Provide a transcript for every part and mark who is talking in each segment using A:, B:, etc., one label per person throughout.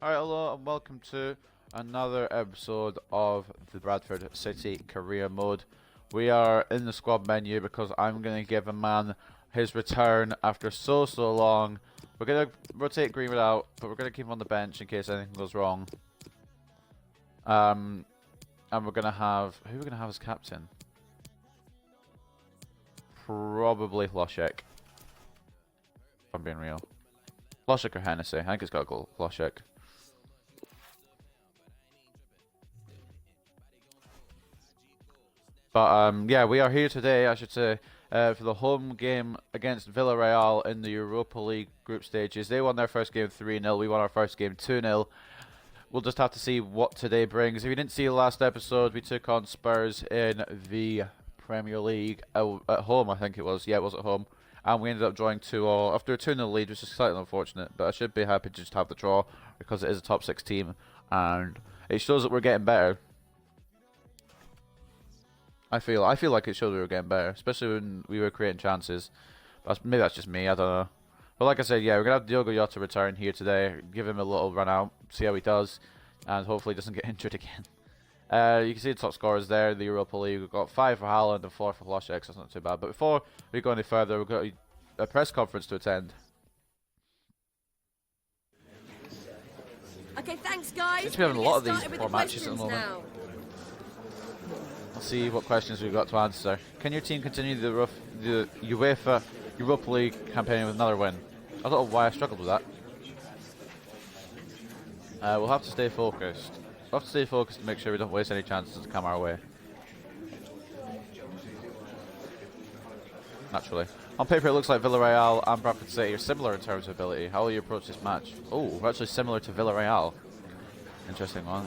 A: Alright, hello and welcome to another episode of the Bradford City Career Mode. We are in the squad menu because I'm going to give a man his return after so long. We're going to rotate Greenwood out, but we're going to keep him on the bench in case anything goes wrong. And we're going to have... who are we going to have as captain? Probably Loshek. If I'm being real. Loshek or Hennessy. I think it's got to go Loshek. But yeah, we are here today, I should say, for the home game against Villarreal in the Europa League group stages. They won their first game 3-0. We won our first game 2-0. We'll just have to see what today brings. If you didn't see the last episode, we took on Spurs in the Premier League at home, I think it was. Yeah, it was at home. And we ended up drawing 2-2 after a 2-0 lead, which is slightly unfortunate. But I should be happy to just have the draw because it is a top 6 team. And it shows that we're getting better. I feel like it showed we were getting better, especially when we were creating chances. But maybe that's just me, I don't know. But like I said, yeah, we're going to have Diogo Jota return here today. Give him a little run out, see how he does. And hopefully he doesn't get injured again. You can see the top scorers there in the Europa League. We've got 5 for Haaland and 4 for Loshek, so that's not too bad. But before we go any further, we've got a press conference to attend.
B: Okay, thanks guys.
A: Seems to be having a lot of these before matches at the moment.
B: Now.
A: Let's see what questions we've got to answer. Can your team continue the UEFA Europa League campaign with another win? I don't know why I struggled with that. We'll have to stay focused. We'll have to stay focused to make sure we don't waste any chances to come our way. Naturally. On paper it looks like Villarreal and Bradford City are similar in terms of ability. How will you approach this match? Oh, we're actually similar to Villarreal. Interesting one.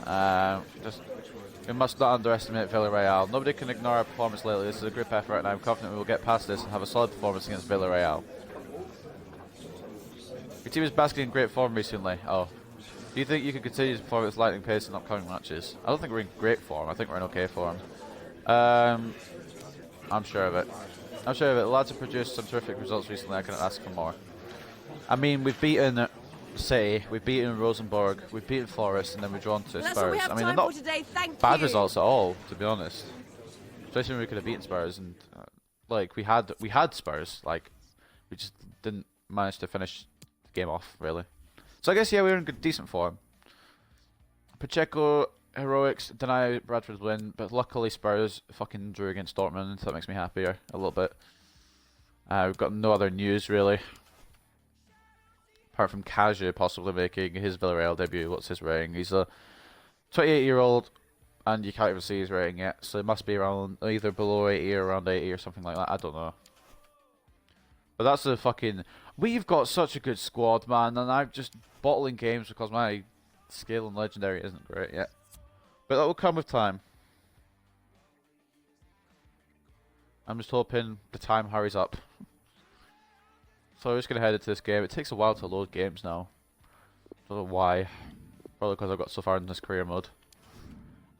A: We must not underestimate Villarreal. Nobody can ignore our performance lately. This is a group effort and I'm confident we will get past this and have a solid performance against Villarreal. Your team is basking in great form recently. Oh. Do you think you can continue to perform at this lightning pace in upcoming matches? I don't think we're in great form. I think we're in okay form. I'm sure of it. I'm sure of it. The lads have produced some terrific results recently. I couldn't ask for more. I mean, we've beaten City, we've beaten Rosenborg, we've beaten Forest, and then we've drawn to Spurs. I mean, they're not bad results at all, to be honest. Especially when we could have beaten Spurs, and like we had Spurs, like we just didn't manage to finish the game off really. So I guess yeah, we were in good, decent form. Pacheco heroics deny Bradford's win, but luckily Spurs fucking drew against Dortmund, so that makes me happier a little bit. We've got no other news really. Apart from Kaja possibly making his Villarreal debut. What's his rating? He's a 28-year-old, and you can't even see his rating yet. So it must be around either below 80 or around 80 or something like that. I don't know. But that's a fucking... We've got such a good squad, man, and I'm just bottling games because my skill and legendary isn't great yet. But that will come with time. I'm just hoping the time hurries up. So we're just going to head into this game. It takes a while to load games now. Don't know why. Probably because I've got so far in this career mode.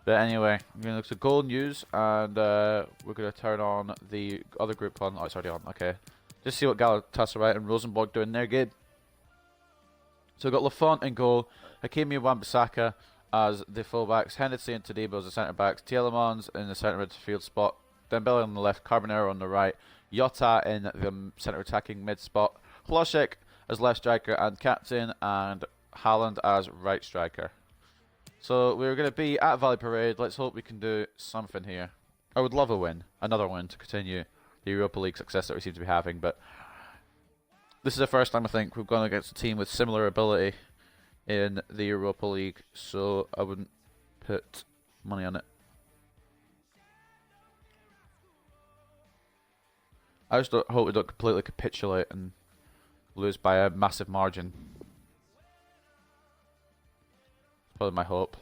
A: But anyway, I'm going to look to goal news. And we're going to turn on the other group on. Oh, it's already on. Okay. Just see what Galatasaray and Rosenborg do in their game. So we've got Lafont in goal. Hakimi Wan-Bissaka as the fullbacks. Hennessy and Todibo as the centre-backs. Tielemans in the centre midfield spot. Dembele on the left. Carbonero on the right. Jota in the centre attacking mid spot, Loshek as left striker and captain, and Haaland as right striker. So we're going to be at Valley Parade. Let's hope we can do something here. I would love a win, another win to continue the Europa League success that we seem to be having, but this is the first time I think we've gone against a team with similar ability in the Europa League, so I wouldn't put money on it. I just hope we don't completely capitulate and lose by a massive margin. That's probably my hope.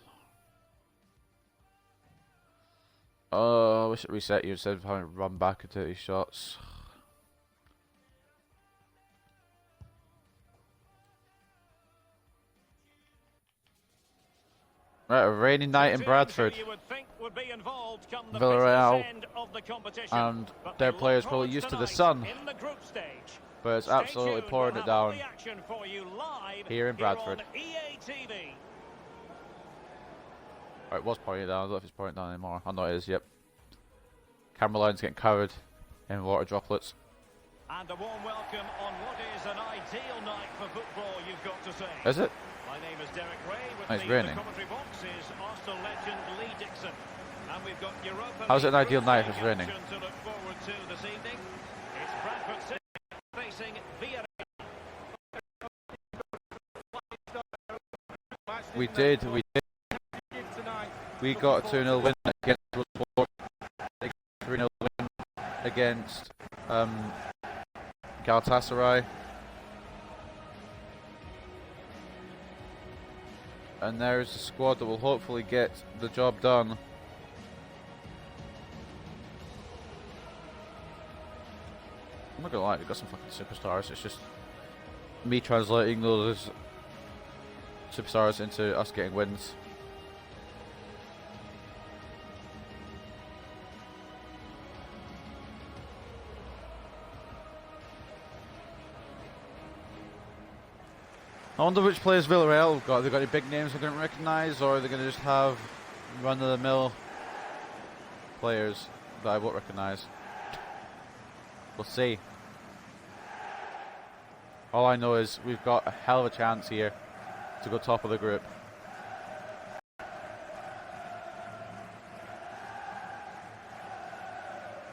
A: Oh, I wish it reset you instead of having to run back into these shots. Right, a rainy night in Bradford. Villarreal, and their players probably used to the sun, but it's absolutely pouring it down here in Bradford.
B: TV.
A: Right, it was pointing down. I don't know if it's pointing down anymore. I know it is, yep. Camera line's getting covered in water droplets.
B: And a warm welcome on what is an ideal night for football, you've got to say.
A: Is it?
B: My name is Derek Ray. With
A: It's
B: me
A: raining.
B: in the commentary box is Arsenal legend Lee Dixon. And we've got Europa
A: How's it an
B: League
A: ideal night if it's
B: action
A: raining?
B: to look forward to this evening. It's Bradford City facing Villarreal.
A: We got a 2-0 win against Sport, 3-0 win against Galatasaray. And there's a squad that will hopefully get the job done. I'm not gonna lie, we've got some fucking superstars. It's just me translating those superstars into us getting wins. I wonder which players Villarreal have got. Have they got any big names I don't recognise, or are they going to just have run-of-the-mill players that I won't recognise? We'll see. All I know is we've got a hell of a chance here to go top of the group.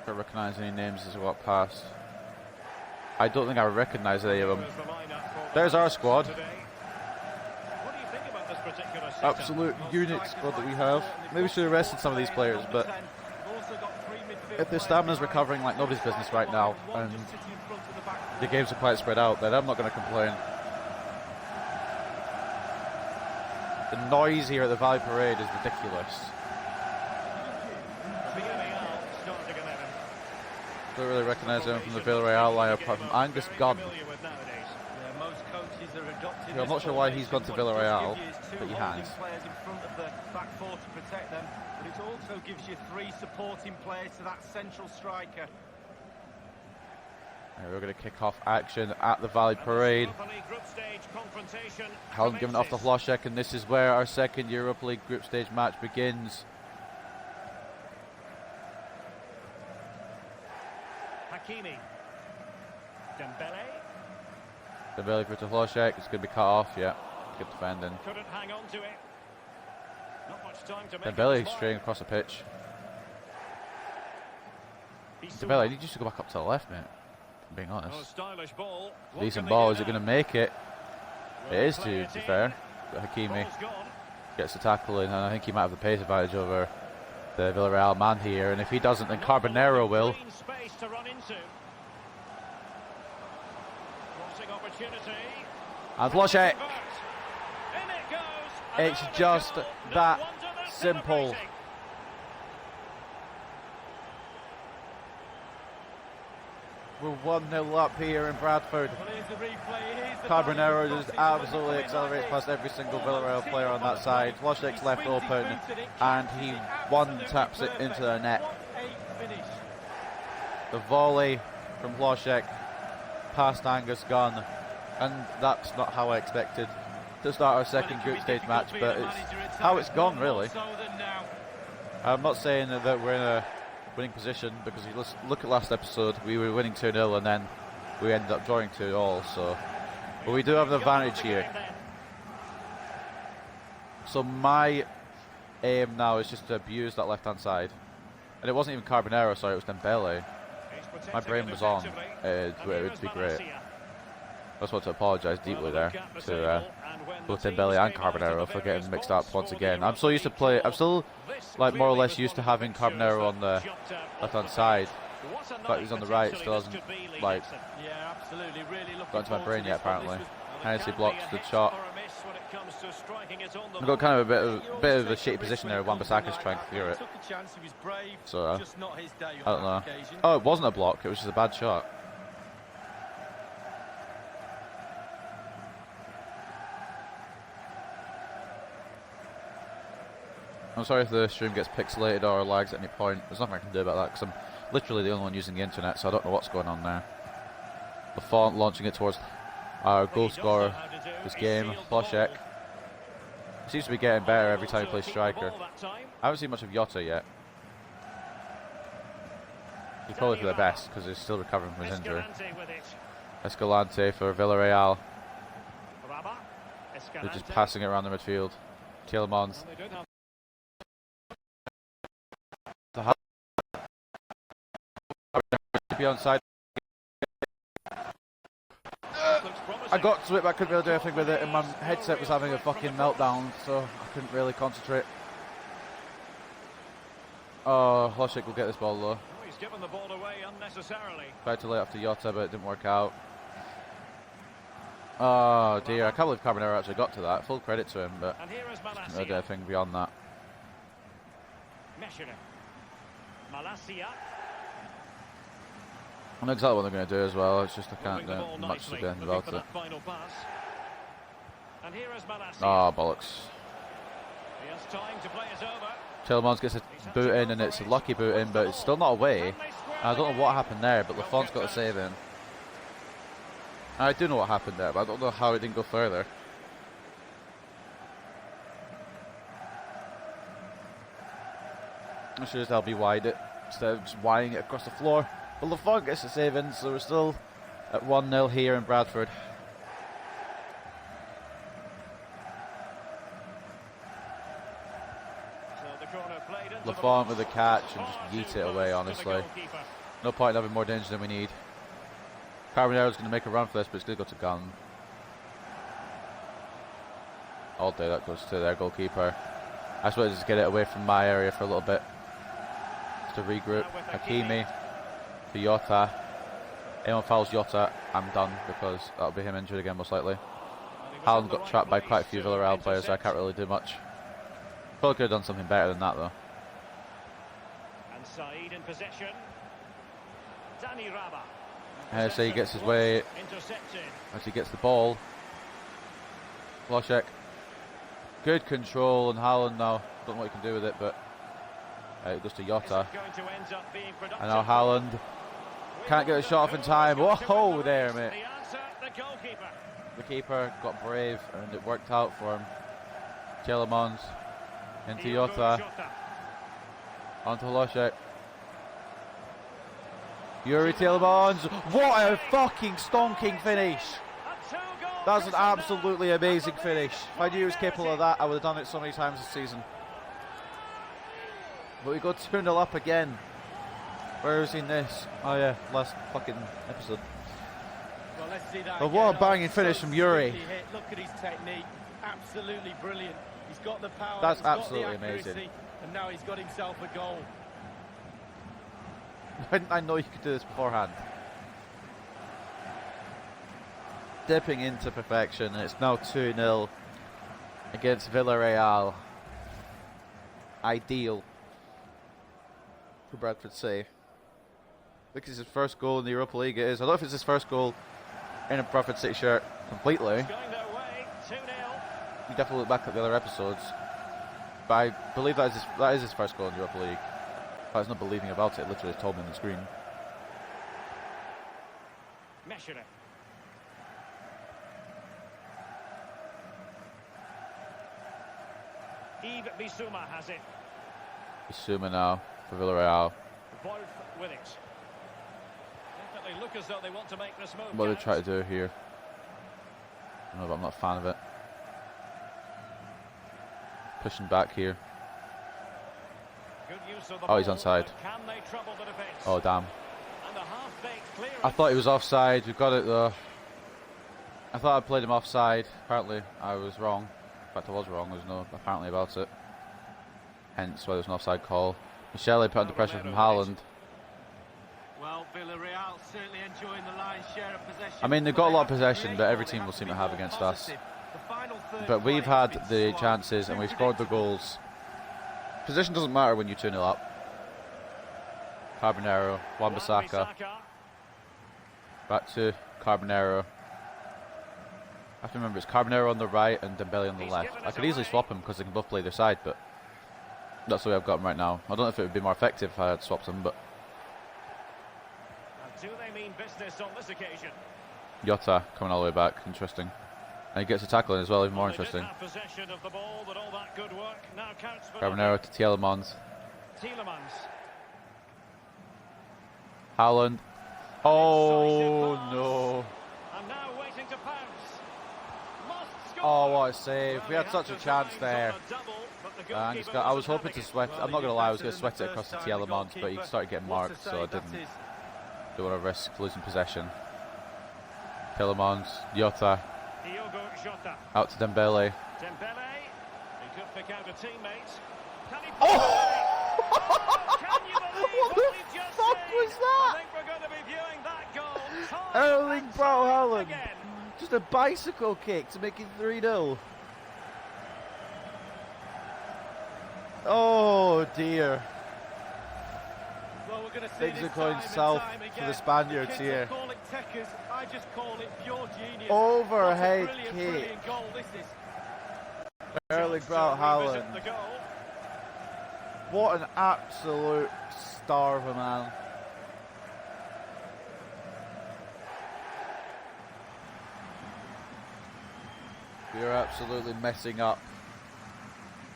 A: Can't recognise any names as we walk past. I don't think I recognise any of them. There's our squad. Absolute unit squad that we have. Maybe we should have rested some of these players, but if their stamina's recovering like nobody's business right now, and the games are quite spread out, then I'm not going to complain. The noise here at the Valley Parade is ridiculous. Don't really recognise anyone from the Villarreal line apart from Angus Gunn. I'm not sure why he's gone to Villarreal, but he has.
C: Players in front of the back four to protect them, but it also gives you three supporting players to that central striker.
A: We're going to kick off action at the Valley Parade. Helen giving it off to Hlošek, and this is where our second Europa League group stage match begins.
B: Hakimi. Dembele.
A: Dembele for to Hlošek. It's going to be cut off. Yeah, good defending.
B: Couldn't hang on to it. Not much time to make
A: Dembele straying across the pitch. Dembele, you need just to go back up to the left, mate. I'm being honest.
B: Stylish ball.
A: Decent ball. Is it going to make it? It is, to be fair. But Hakimi gets the tackle in, and I think he might have the pace advantage over the Villarreal man here. And if he doesn't, then Carbonero will. And Hlošek. It's just that simple. We're 1-0 up here in Bradford. Carbonero just absolutely accelerates past every single Villarreal player on that side. Hlošek's left open, and he one-taps it into the net. The volley from Hlošek past Angus Gunn, and that's not how I expected to start our second group stage match, but it's how it's gone, really. I'm not saying that we're in a winning position, because if you look at last episode, we were winning 2-0 and then we ended up drawing 2-2, so but we do have an advantage here. So my aim now is just to abuse that left hand side, and it wasn't even Carbonero, sorry, it was Dembele. My brain was on. It would be great. I just want to apologise deeply there to both Dembele and Carbonero for getting mixed up once again. I'm so used to play. I'm still like more or less used to having Carbonero on the left hand side, but he's on the right. Still hasn't like got into my brain yet apparently. Hennessy blocks the shot. I've got kind of a bit of a shitty position there. Wan-Bissaka's trying to clear it. So I don't know. Oh, it wasn't a block. It was just a bad shot. I'm sorry if the stream gets pixelated or lags at any point. There's nothing I can do about that because I'm literally the only one using the internet, so I don't know what's going on there. The font launching it towards our goal scorer this game, Hlošek. He seems to be getting better every time he plays striker. I haven't seen much of Jota yet. He's probably for the best because he's still recovering from his injury. Escalante for Villarreal. They're just passing it around the midfield. Tielemans. To be onside. I got to it, but I couldn't really do anything with it, and my headset was having a fucking meltdown, so I couldn't really concentrate. Oh, Hlošek will get this ball though.
B: He's given the ball away unnecessarily.
A: Tried to lay it after Jota, but it didn't work out. Oh dear, I can't believe Carbonero actually got to that. Full credit to him, but couldn't really do anything beyond that. I know exactly what they're going to do as well, it's just I can't do much to do anything about it. Oh, bollocks. Tielemans gets a boot in, and it's a lucky boot in, but it's still not away. I don't know what happened there, but Lafont's got a save in. I do know what happened there, but I don't know how it didn't go further. I should just LB wide it instead of just wiring it across the floor. But Lafont gets a save in, so we're still at 1-0 here in Bradford. Lafont with the catch and just yeet it away, honestly. No point in having more danger than we need. Carbonero's going to make a run for this, but it's going to go to gun. All day that goes to their goalkeeper. I just wanted to just get it away from my area for a little bit. Just to regroup. Hakimi to Jota. Anyone fouls Jota, I'm done, because that'll be him injured again most likely. Haaland got trapped by quite a few Villarreal players, so I can't really do much. Probably could have done something better than that though.
B: And Said in possession. Dani Raba.
A: So he gets his way as he gets the ball. Hlošek. Good control, and Haaland now don't know what he can do with it, but it goes to Jota. And now Haaland can't get a shot off in time. Whoa, there, mate. The keeper got brave, and it worked out for him. Tielemans into Jota. Onto Hlošek. Yuri Tielemans. What a fucking stonking finish! That's an absolutely amazing finish. If I knew he was capable of that, I would have done it so many times this season. But we go 2-0 up again. Where have we seen this? Oh yeah, last fucking episode.
C: Well, let's see that.
A: But what a banging finish from Yuri.
C: Look at his technique. Absolutely brilliant. He's got the power.
A: That's absolutely amazing.
C: And now he's got himself a goal.
A: I know you could do this beforehand. Dipping into perfection, and it's now 2-0 against Villarreal. Ideal for Bradford City. I think it's his first goal in the Europa League. It is. I don't know if it's his first goal in a Bradford City shirt completely. You definitely look back at the other episodes, but I believe that is his first goal in the Europa League. I was not believing about it, literally told me on the screen.
B: Bissouma has it.
A: Bissouma now for Villarreal.
B: Both with it. Definitely look as though they want to make this move.
A: What they try to do here? I don't know, but I'm not a fan of it. Pushing back here. Oh, he's onside. Oh, damn. I thought he was offside. We've got it though. I thought I played him offside. Apparently, I was wrong. In fact, I was wrong. There's no apparently about it. Hence why there's an offside call. Michele put under pressure from Haaland.
C: Well, Villarreal certainly enjoying the lion's share of possession.
A: I mean, they've got a lot of possession, but every team will seem to have against us. But we've had the chances and we've scored the goals. Position doesn't matter when you're 2-0 up. Carbonero, Wan-Bissaka. Back to Carbonero. I have to remember it's Carbonero on the right and Dembele on the left. I could easily swap them because they can both play their side, but that's the way I've got them right now. I don't know if it would be more effective if I had swapped them, but
B: do they mean business on this occasion?
A: Jota coming all the way back, interesting. And he gets a tackle in as well, even more
B: Well, they did
A: interesting.
B: have possession of the ball, but all that good work now counts for
A: Carbonero to Tielemans.
B: Tielemans.
A: Haaland. Oh no.
B: And now waiting to pounce. Must score.
A: Oh, what a save.
B: Well,
A: We had
B: he
A: such a
B: had
A: chance
B: designs
A: there.
B: on a double, but the goalkeeper
A: I was
B: wasn't
A: hoping
B: having
A: to
B: it.
A: sweat. I'm not going to lie, I was going to sweat it across to
C: Better than the
A: Tielemans, but he
C: goalkeeper.
A: started getting
C: What a
A: marked, so I
C: save that
A: didn't.
C: is.
A: Don't want to risk losing possession. Tielemans, Jota,
B: Diogo Jota.
A: out to Dembele.
B: Dembele. He could pick out a teammate. Can he
A: Oh!
B: Can you believe
A: What the
B: we've just
A: fuck
B: seen?
A: was that?
B: I think we're going to be viewing that goal time
A: Erling
B: and
A: Braut
B: time
A: Haaland.
B: again.
A: Just a bicycle kick to make it 3-0. Oh dear.
C: Well, we're going to see
A: Things
C: this
A: are going
C: time and
A: south
C: time
A: for
C: again.
A: the Spaniards
C: The kids
A: here.
C: will call it techers. I just call it pure genius.
A: Overhead
C: What a
A: kick.
C: brilliant goal this is.
A: Erling Braut
B: Revisit
A: Haaland.
B: the goal.
A: What an absolute star of a man. We are absolutely messing up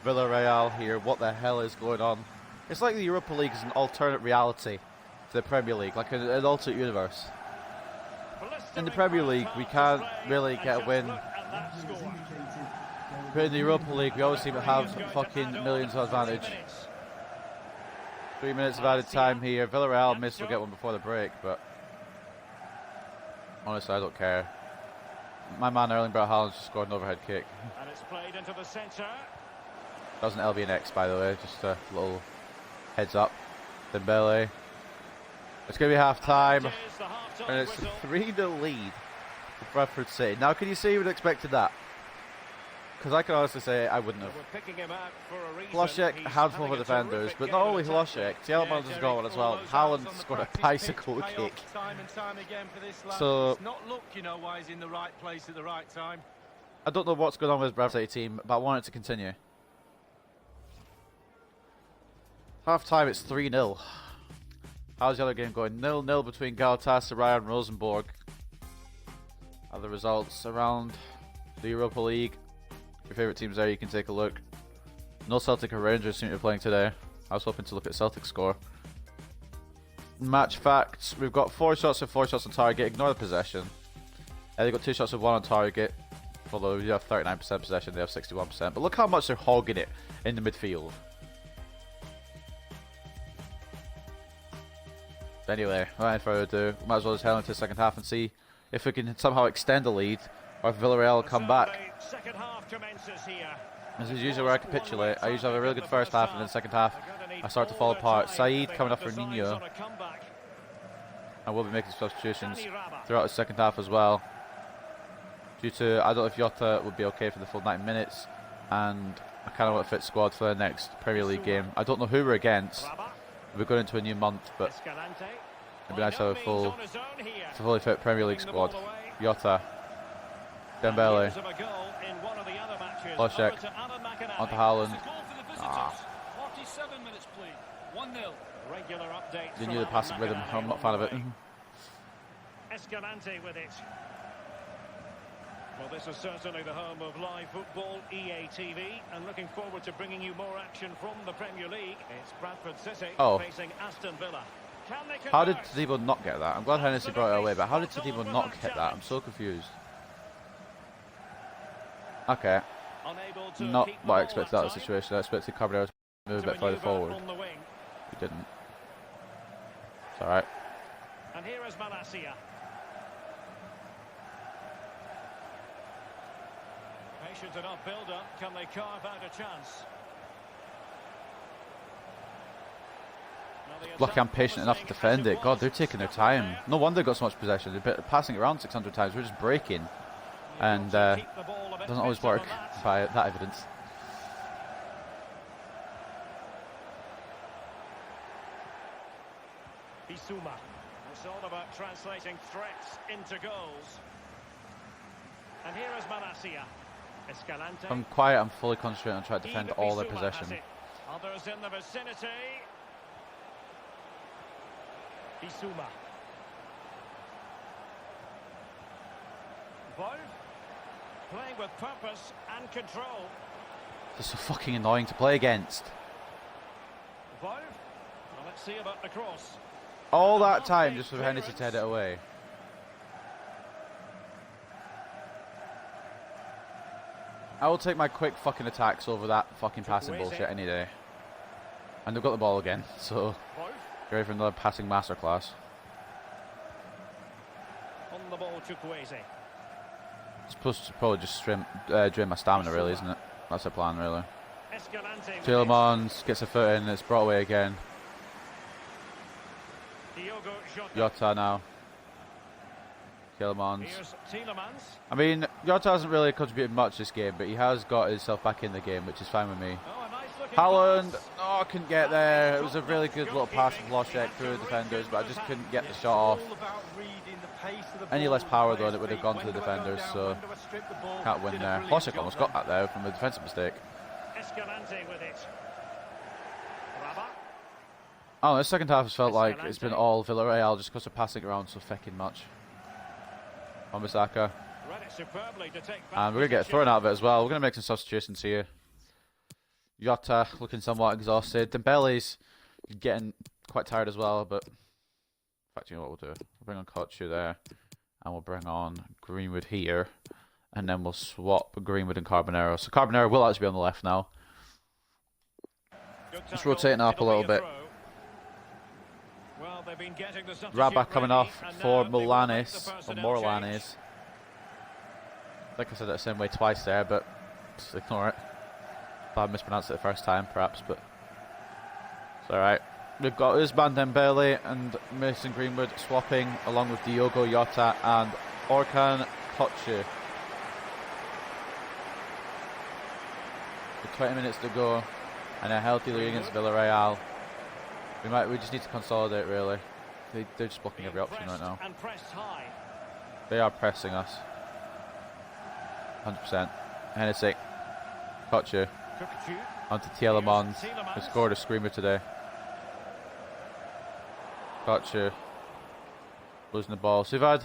A: Villarreal here. What the hell is going on? It's like the Europa League is an alternate reality to the Premier League, like an alternate universe. In the Premier League, we can't really get a win. But in the Europa League, we always seem to have fucking millions of advantage. 3 minutes of added time here. Villarreal missed will get one before the break, but honestly, I don't care. My man Erling Braut Haaland just scored an overhead kick.
B: And it's played into the centre.
A: That was an LBNX, by the way, just a little heads up. Dembele. It's going to be half time, and it's a 3-0 lead for Bradford City. Now, can you say you would have expected that? Because I can honestly say I wouldn't have. Hlošek, handful of defenders, but not only Hlošek, Tielemans has got one as well. Haaland scored a bicycle kick. So,
C: It's not luck, you know, why he's in the right place at the right time.
A: I don't know what's going on with this Bradford City team, but I want it to continue. Half time, it's 3-0. How's the other game going? 0-0 between Galatasaray and Rosenborg. Other results around the Europa League. Your favourite teams there, you can take a look. No Celtic or Rangers seem to be playing today. I was hoping to look at Celtic's score. Match facts. We've got 4 shots and 4 shots on target. Ignore the possession. They've got 2 shots and 1 on target. Although you have 39% possession, they have 61%. But look how much they're hogging it in the midfield. Anyway, without further ado, we might as well just head into the second half and see if we can somehow extend the lead or if Villarreal will come back.
B: Second half commences here.
A: This is usually where I capitulate. I usually have a really good first half, and then second half I start to fall apart. Saeed coming up for Nino. I will be making substitutions throughout the second half as well. Due to, I don't know if Jota would be okay for the full 90 minutes, and I kind of want a fit squad for the next Premier League game. I don't know who we're against. We're going into a new month, but it'd be nice to have a fully fit Premier League squad. Jota, Dembele, Hlošek, onto Haaland. Ah.
C: 47 minutes played. 1-0.
B: Regular updates.
A: They knew the passing rhythm. I'm not a fan of it.
B: Escalante with it. Well, this is certainly the home of live football, EA TV, and looking forward to bringing you more action from the Premier League. It's Bradford City facing Aston Villa.
A: How did Tadibo not get that? I'm glad Hennessy brought it away, but how did Tadibo not get that? I'm so confused. Okay. Not what I expected out of the situation. I expected Carbonero to move a bit further forward. He didn't. It's alright.
B: And here is Malacia. Patient enough build-up. Can they carve out a chance?
A: Lucky I'm patient enough to defend it. God, they're taking their time. No wonder they got so much possession. They're passing it around 600 times. We're just breaking. And doesn't always work by that evidence.
B: Bissouma. It's all about translating threats into goals. And here is Malacia. Escalante.
A: I'm quiet. I'm fully concentrated on trying to defend all their possession.
B: Others in the vicinity. Bissouma. Wolf. Playing with purpose and control.
A: This is so fucking annoying to play against.
B: Well, let's see about the cross.
A: All that time just for Hennessy to head it away. I will take my quick fucking attacks over that fucking passing bullshit any day. And they've got the ball again, so get ready for another passing masterclass.
B: On the ball to Kwesi.
A: It's supposed to probably just drain my stamina, really, isn't it? That's the plan, really. Tielemans gets a foot in, it's brought away again. Jota now. Tielemans. I mean, Jota hasn't really contributed much this game, but he has got himself back in the game, which is fine with me. Haaland, oh, I couldn't get there. It was a really good little pass from Hlošek through the defenders, but I just couldn't get the shot off. Any less power though, and it would have gone to the defenders, so can't win there. Hlošek almost got that there from a defensive mistake. Oh, the second half has felt like it's been all Villarreal just because they're passing around so fucking much. Wan-Bissaka. And we're going to get thrown out of it as well. We're going to make some substitutions here. Jota looking somewhat exhausted. Dembele's getting quite tired as well, but in fact, you know what we'll do? We'll bring on Kochu there, and we'll bring on Greenwood here, and then we'll swap Greenwood and Carbonero. So Carbonero will actually be on the left now. Just rotating up a little bit. Rabat coming off for Molanes, or Morlanes. Like I said it the same way twice there, but just ignore it. I mispronounced it the first time, perhaps, but it's alright. We've got Ousmane Dembele and Mason Greenwood swapping along with Diogo Jota and Orkan Kochu. With 20 minutes to go and a healthy lead against Villarreal. We just need to consolidate, really. They're just blocking every option right now. They are pressing us. 100%. Hennessy. Kochu. Onto Tielemans, who scored a screamer today. Kochu. Losing the ball. So we've had...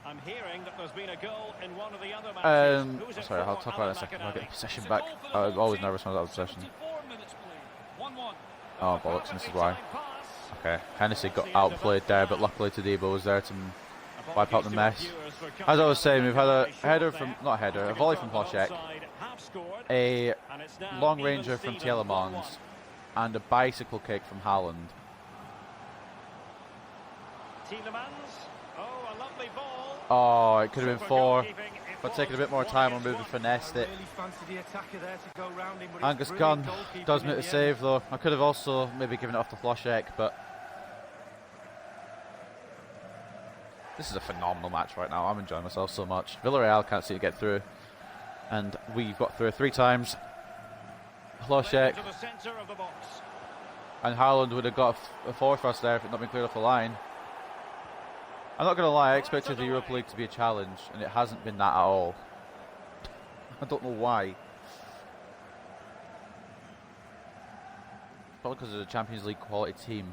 B: I'm hearing that there's been a goal in one of the other matches.
A: Sorry, I'll talk about that in a second. I'll get possession back. I'm always nervous when I have possession. Oh, bollocks, and this is why. Okay, Hennessy got outplayed there, but luckily Todibo was there to wipe out the mess. As I was saying, we've had a header from, not a header, a volley from Hlošek, a long ranger from Tielemans, and a bicycle kick from Haaland. Oh, it could have been 4. If I'd taken a bit more time, I would have finessed it. Angus Gunn does make the save though. I could have also maybe given it off to Hlošek, but this is a phenomenal match right now. I'm enjoying myself so much. Villarreal can't seem to get through, and we've got through 3 times. Hlošek and Haaland would have got a 4 for us there if it had not been cleared off the line. I'm not going to lie, I expected the Europa League to be a challenge, and it hasn't been that at all. I don't know why. Probably because of the Champions League quality team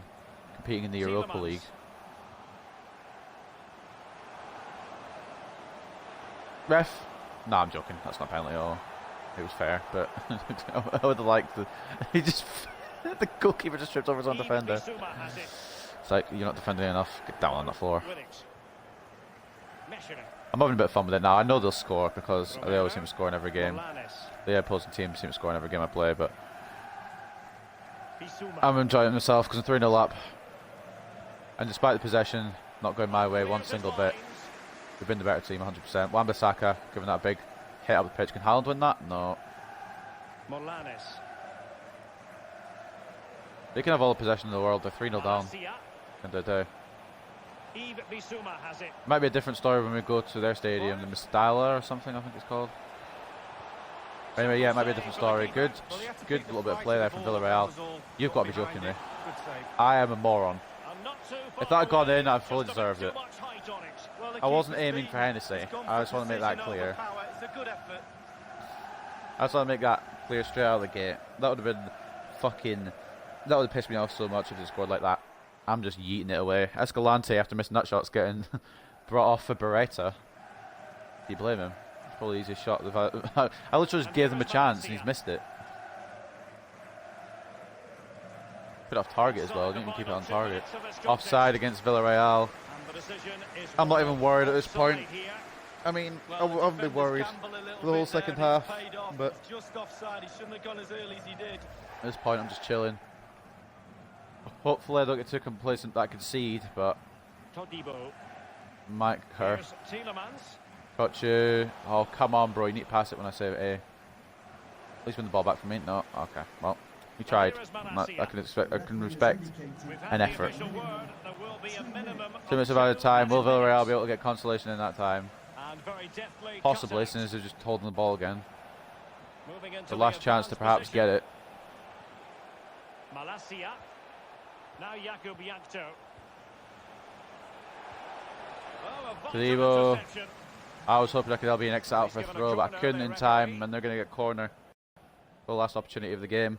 A: competing in the Europa League. Ref? No, I'm joking. That's not a penalty at all. It was fair, but I would have liked the... He just... the goalkeeper just tripped over his own defender. It's like, you're not defending enough, get down on the floor. I'm having a bit of fun with it now. I know they'll score because they always seem to score in every game. The opposing team seem to score in every game I play, but I'm enjoying myself because I'm 3-0 up. And despite the possession not going my way one single bit, we've been the better team 100%. Wan-Bissaka giving that a big hit up the pitch. Can Haaland win that? No. They can have all the possession in the world. They're 3-0 down. And they do. Might be a different story when we go to their stadium, the Mestalla or something I think it's called. Anyway, yeah, it might be a different story. Good little bit of play there from Villarreal. You've got to be joking me. I am a moron. If that had gone in, I'd fully deserved it. I wasn't aiming for Hennessy. I just want to make that clear. I just want to make that clear straight out of the gate. That would have been fucking... That would have pissed me off so much if they scored like that. I'm just yeeting it away. Escalante, after missing that shot's getting brought off for Beretta. Do you blame him? Probably the easiest shot. I literally just gave them a chance and he's missed it. Put it off target as well. Didn't even keep it on target. Offside against Villarreal. I'm not even worried at this point. I mean, I haven't been worried for the whole second half, but at this point I'm just chilling. Hopefully I don't get too complacent that I concede, but might occur. Got you. Oh, come on, bro. You need to pass it when I say it, eh? At least win the ball back from me. No? Okay. Well, we tried. I can respect an effort. 2 minutes of added time. Will Villarreal be able to get consolation in that time? Possibly, since they're just holding the ball again. The last chance to perhaps get it. Tadibo. I was hoping I could be an exit out for a throw, but I couldn't in time, and they're going to get corner. The last opportunity of the game.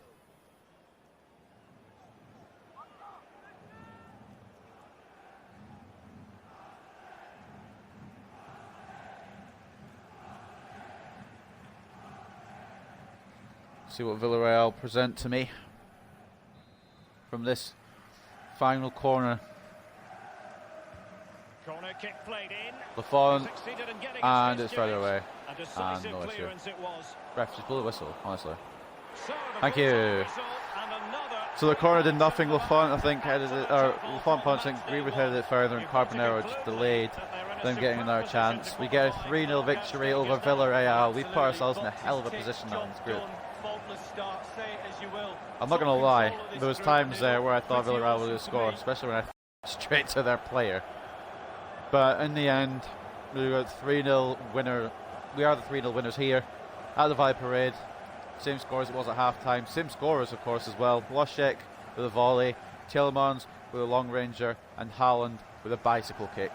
A: See what Villarreal present to me from this final corner.
B: Corner kick played in.
A: Lafont, and it's further away. And no issue. Ref, just blow the whistle, honestly. Thank you. So the corner did nothing. Lafont, I think, headed it, or Lafont punched it, Greenwood headed it further, and Carbonero just delayed them getting another chance. We get a 3-0 victory over Villarreal. We've put ourselves in a hell of a position now in this group. I'm not going to lie, there was times there where I thought Villarreal would score, especially when I straight to their player. But in the end, we got 3-0 winner. We are the 3-0 winners here at the Valley Parade. Same score as it was at half-time. Same scorers, of course, as well. Loschek with a volley, Tielemans with a long ranger, and Haaland with a bicycle kick.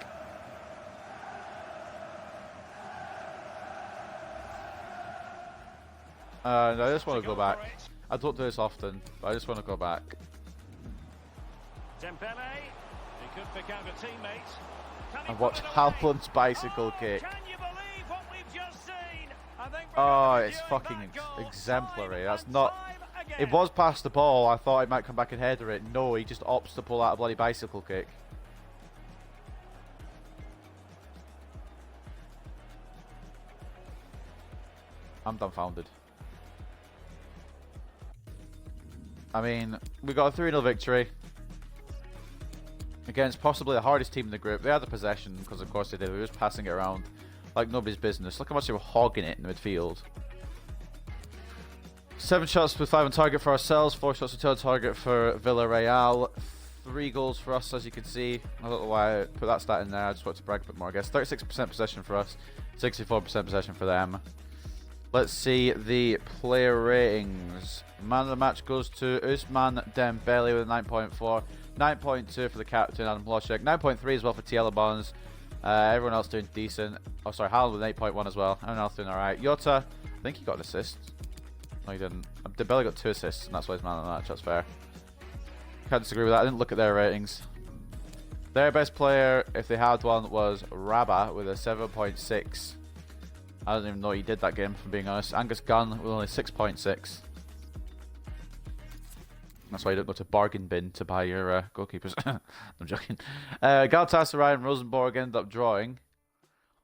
A: And I just want to go back. I don't do this often, but I just want to go back. And watch Haaland's bicycle kick. Oh, it's fucking exemplary. That's not... It was past the ball. I thought he might come back and header it. No, he just opts to pull out a bloody bicycle kick. I'm dumbfounded. I mean, we got a 3-0 victory against possibly the hardest team in the group. They had the possession, because of course they did. We were just passing it around like nobody's business. Look how much they were hogging it in the midfield. 7 shots with 5 on target for ourselves, 4 shots with 2 on target for Villarreal. 3 goals for us, as you can see. I don't know why I put that stat in there. I just wanted to brag a bit more, I guess. 36% possession for us, 64% possession for them. Let's see the player ratings. Man of the match goes to Ousmane Dembele with a 9.4. 9.2 for the captain, Adam Loschek. 9.3 as well for Tielemans. Everyone else doing decent. Oh, sorry, Haaland with 8.1 as well. Everyone else doing alright. Jota, I think he got an assist. No, he didn't. Dembele got 2 assists, and that's why he's man of the match. That's fair. Can't disagree with that. I didn't look at their ratings. Their best player, if they had one, was Rabah with a 7.6. I don't even know he did that game, if I'm being honest. Angus Gunn with only 6.6. That's why you don't go to bargain bin to buy your goalkeepers. I'm joking. Galatasaray and Rosenborg ended up drawing.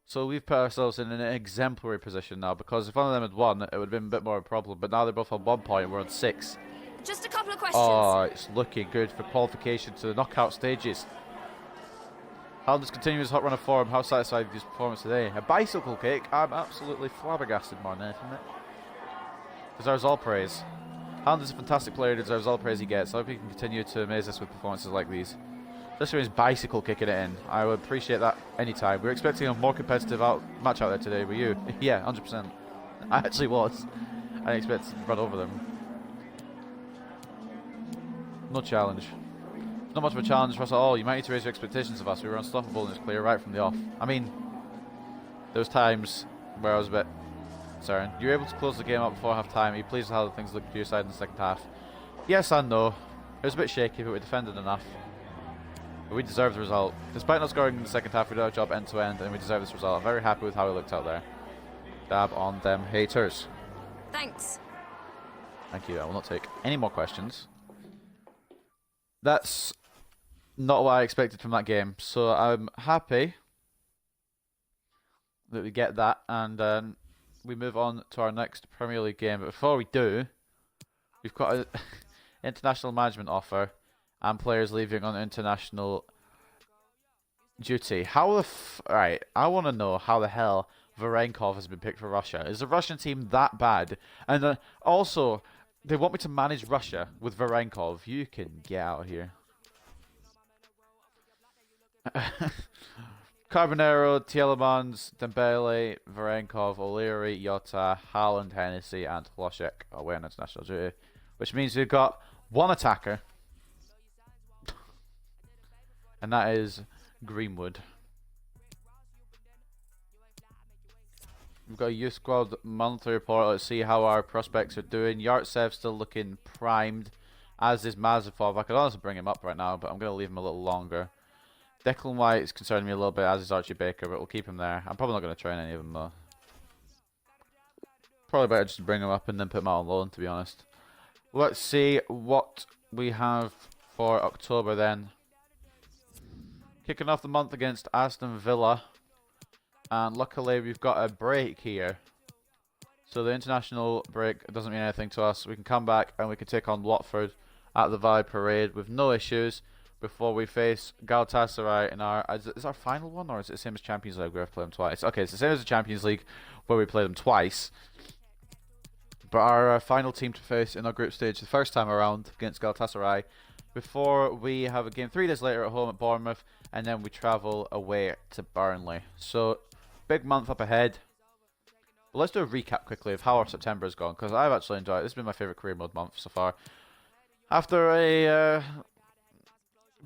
A: So we've put ourselves in an exemplary position now, because if one of them had won, it would have been a bit more of a problem. But now they're both on 1 point and we're on 6.
D: Just a couple of questions.
A: Oh, it's looking good for qualification to the knockout stages. Haaland's continuous hot run of form. How satisfied with his performance today? A bicycle kick? I'm absolutely flabbergasted more than anything. Deserves all praise. Haaland is a fantastic player, deserves all the praise he gets. I hope he can continue to amaze us with performances like these. Especially with his bicycle kicking it in. I would appreciate that anytime. We were expecting a more competitive match out there today, were you? Yeah, 100%. I actually was. I didn't expect to run over them. No challenge. Not much of a challenge for us at all. You might need to raise your expectations of us. We were unstoppable and it's clear right from the off. I mean, there was times where I was a bit concerned. You were able to close the game up before half time. Are you pleased with how things looked for your side in the second half? Yes and no. It was a bit shaky, but we defended enough. But we deserved the result. Despite not scoring in the second half, we did our job end to end and we deserve this result. I'm very happy with how we looked out there. Dab on them haters.
D: Thanks.
A: Thank you. I will not take any more questions. That's not what I expected from that game. So I'm happy that we get that, and we move on to our next Premier League game. But before we do, we've got an international management offer and players leaving on international duty. How the right? I want to know how the hell Varenkov has been picked for Russia. Is the Russian team that bad? And also, they want me to manage Russia with Varenkov. You can get out of here. Carbonero, Tielemans, Dembele, Varenkov, O'Leary, Jota, Haaland, Hennessy, and Hlošek away on international duty. Which means we've got one attacker. And that is Greenwood. We've got a youth squad monthly report. Let's see how our prospects are doing. Yartsev's still looking primed, as is Mazepov. I could honestly bring him up right now, but I'm going to leave him a little longer. Declan White is concerning me a little bit, as is Archie Baker, but we'll keep him there. I'm probably not going to train any of them, though. Probably better just to bring him up and then put him out on loan, to be honest. Let's see what we have for October, then. Kicking off the month against Aston Villa. And luckily we've got a break here. So the international break doesn't mean anything to us. We can come back and we can take on Watford at the Vi Parade with no issues before we face Galatasaray in our... Is our final one, or is it the same as Champions League where we play them twice? Okay, it's the same as the Champions League where we play them twice. But our final team to face in our group stage the first time around against Galatasaray, before we have a game 3 days later at home at Bournemouth, and then we travel away to Burnley. So, big month up ahead. But let's do a recap quickly of how our September has gone, because I've actually enjoyed it. This has been my favourite career mode month so far. After a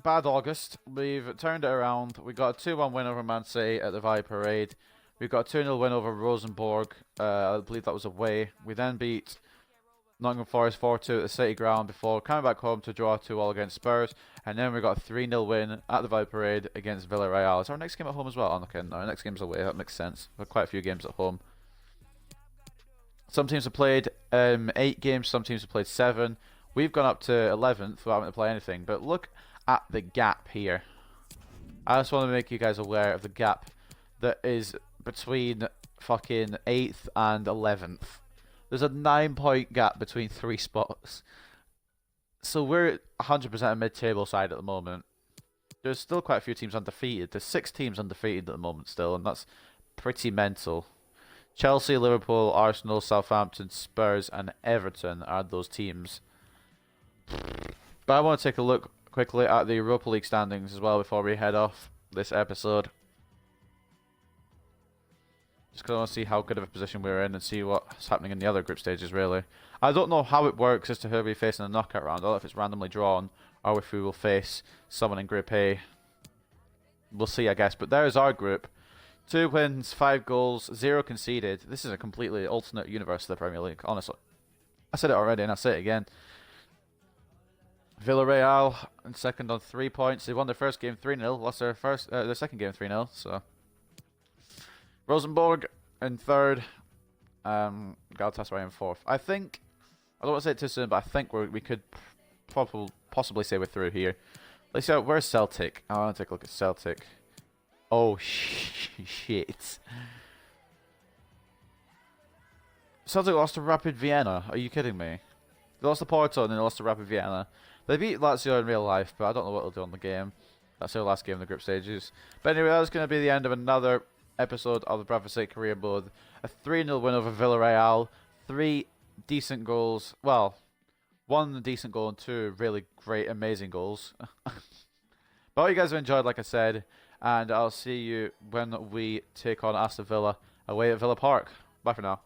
A: bad August, we've turned it around. We got a 2-1 win over Man City at the Vi Parade. We got a 2-0 win over Rosenborg. I believe that was away. We then beat Nottingham Forest 4-2 at the City Ground before coming back home to draw 2-2 against Spurs. And then we got a 3-0 win at the Vi Parade against Villarreal. Is our next game at home as well? Oh, okay, no, our next game's away. That makes sense. We've quite a few games at home. Some teams have played 8 games. Some teams have played 7. We've gone up to 11th without having to play anything. But look at the gap here. I just want to make you guys aware of the gap that is between fucking 8th and 11th. There's a 9-point gap between 3 spots. So we're 100% a mid-table side at the moment. There's still quite a few teams undefeated. There's 6 teams undefeated at the moment still, and that's pretty mental. Chelsea, Liverpool, Arsenal, Southampton, Spurs, and Everton are those teams. But I want to take a look quickly at the Europa League standings as well before we head off this episode. Just because I want to see how good of a position we're in and see what's happening in the other group stages, really. I don't know how it works as to who we face in the knockout round. I don't know if it's randomly drawn or if we will face someone in Group A. We'll see, I guess. But there's our group. 2 wins, 5 goals, 0 conceded. This is a completely alternate universe to the Premier League, honestly. I said it already and I'll say it again. Villarreal in second on 3 points. They won their first game 3-0, lost their second game 3-0, so... Rosenborg in third, Galatasaray in fourth. I think, I don't want to say it too soon, but I think we could possibly say we're through here. Let's see, where's Celtic? I want to take a look at Celtic. Oh, shit. Celtic lost to Rapid Vienna. Are you kidding me? They lost to Porto and then they lost to Rapid Vienna. They beat Lazio in real life, but I don't know what they'll do on the game. That's their last game in the group stages. But anyway, that's going to be the end of another episode of the Bradford City Career Mode. A 3-0 win over Villarreal. 3 decent goals. Well, 1 decent goal and 2 really great, amazing goals. But I hope you guys have enjoyed, like I said. And I'll see you when we take on Aston Villa away at Villa Park. Bye for now.